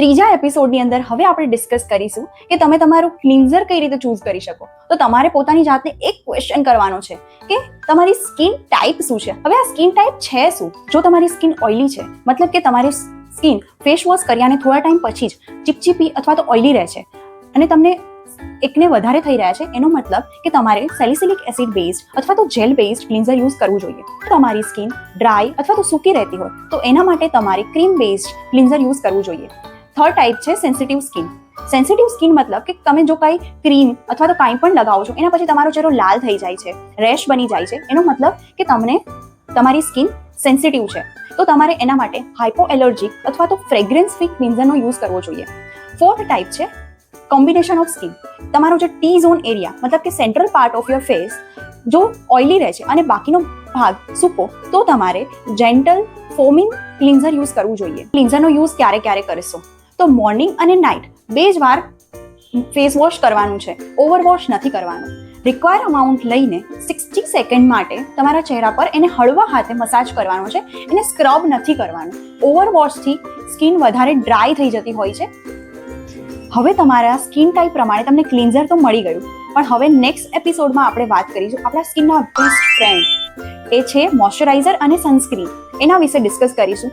ત્રીજા એપિસોડની અંદર હવે આપણે ડિસ્કસ કરીશું કે તમે તમારું ક્લિન્ઝર કઈ રીતે ચૂઝ કરી શકો. તો તમારે પોતાની જાતને એક ક્વેશ્ચન કરવાનો છે કે તમારી સ્કિન ટાઈપ શું છે. હવે આ સ્કિન ટાઈપ છે શું? જો તમારી સ્કિન ઓઇલી છે, મતલબ કે તમારી સ્કિન ફેસ વોશ કર્યાને થોડા ટાઈમ પછી જ ચીપચીપી અથવા તો ઓઇલી રહે છે અને તમને એકને વધારે થઈ રહ્યા છે, એનો મતલબ કે તમારે સેલિસિલિક એસિડ બેઝડ અથવા તો જેલ બેઝડ ક્લિન્ઝર યુઝ કરવું જોઈએ. તમારી સ્કિન ડ્રાય અથવા તો સૂકી રહેતી હોય તો એના માટે તમારે ક્રીમ બેઝડ ક્લિન્ઝર યુઝ કરવું જોઈએ. થર્ડ ટાઈપ છે સેન્સિટિવ સ્કિન. સેન્સિટિવ સ્કિન મતલબ કે તમે જો કંઈ ક્રીમ અથવા તો કાંઈ પણ લગાવો છો એના પછી તમારો ચહેરો લાલ થઈ જાય છે, રેશ બની જાય છે, એનો મતલબ કે તમારી સ્કિન સેન્સિટિવ છે. તો તમારે એના માટે હાઇપો એલર્જીક અથવા તો ફ્રેગ્રન્સ ફ્રી ક્લિન્ઝરનો યુઝ કરવો જોઈએ. ફોર્થ ટાઈપ છે કોમ્બિનેશન ઓફ સ્કિન. તમારો જે ટી ઝોન એરિયા મતલબ કે central part of your face જો ઓઇલી રહે છે અને બાકીનો ભાગ સૂકો, તો તમારે જેન્ટલ ફોમિંગ ક્લિન્ઝર યુઝ કરવું જોઈએ. ક્લિન્ઝરનો યુઝ ક્યારે કરીશું? તો મોર્નિંગ અને નાઇટ બે જ વાર ફેસ વોશ કરવાનું છે, ઓવરવોશ નથી કરવાનું. રિક્વાયર અમાઉન્ટ લઈને 60 સેકન્ડ માટે તમારા ચહેરા પર એને હળવા હાથે મસાજ કરવાનો છે, એને સ્ક્રબ નથી કરવાનું. ઓવરવોશથી સ્કિન વધારે ડ્રાય થઈ જતી હોય છે. હવે તમારા સ્કિન ટાઈપ પ્રમાણે તમને ક્લિન્ઝર તો મળી ગયું, પણ હવે નેક્સ્ટ એપિસોડમાં આપણે વાત કરીશું આપણા સ્કિનના બેસ્ટ ફ્રેન્ડ, એ છે મોઇશ્ચરાઇઝર અને સનસ્ક્રીન. એના વિશે ડિસ્કસ કરીશું.